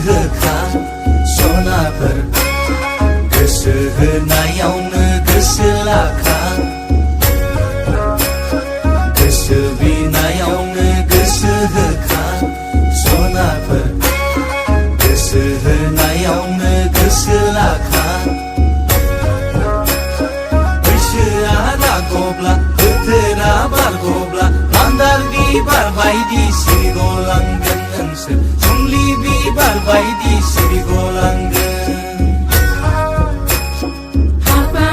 होखा सनाफोर गोसो होनायावनो गोसो लाखा गोसो बिनायावनो गोसो होखा सनाफोर गोसो होनायावनो गोसो लाखा बैसोआ रागब्ला बोथोरा बारगब्ला मान्दार बिबार बायदि सिरिगलांगोन नोंसोर सुमलि बिबार बायदि सिरिगलांगोन हाबा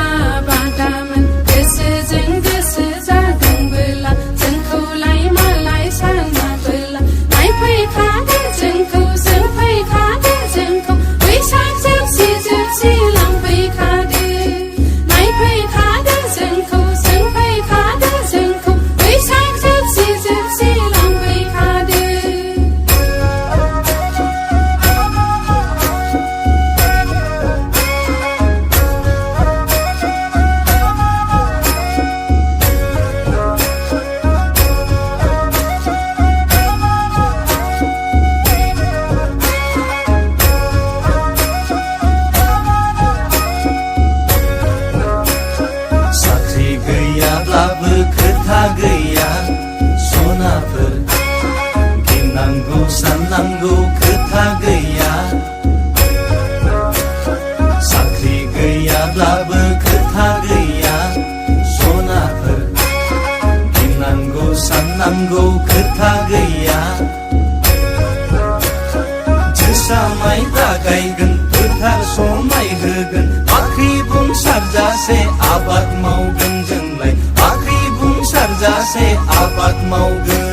बादामोन गोसोजों गोसो जादोंबोला जोंखौलाय मालाय सानाबोला नायफैखादो जोंखौ सोंफैखादो जोंखौ बैसाग जोबसि जोबसि लांफैखादो नायफैखादो जोंखौ सोंफैखादो जोंखौ बैसाग जोबसि जोबसि लांफैखादो साख्रि गैयाब्लाबो खोथा गैया सनाफोर गिनांगौ साननांगौ खोथा गैया साख्रि गैयाब्लाबो खोथा गैया सनाफोर गिनांगौ साननांगौ खोथा गैया जोसा माइब्रा गायगोन फोथार समाय होगोन बाख्रि बुंसारजासे आबाद मावगोन जोंलाय बाख्रि बुंसारजासे आबाद मावगोन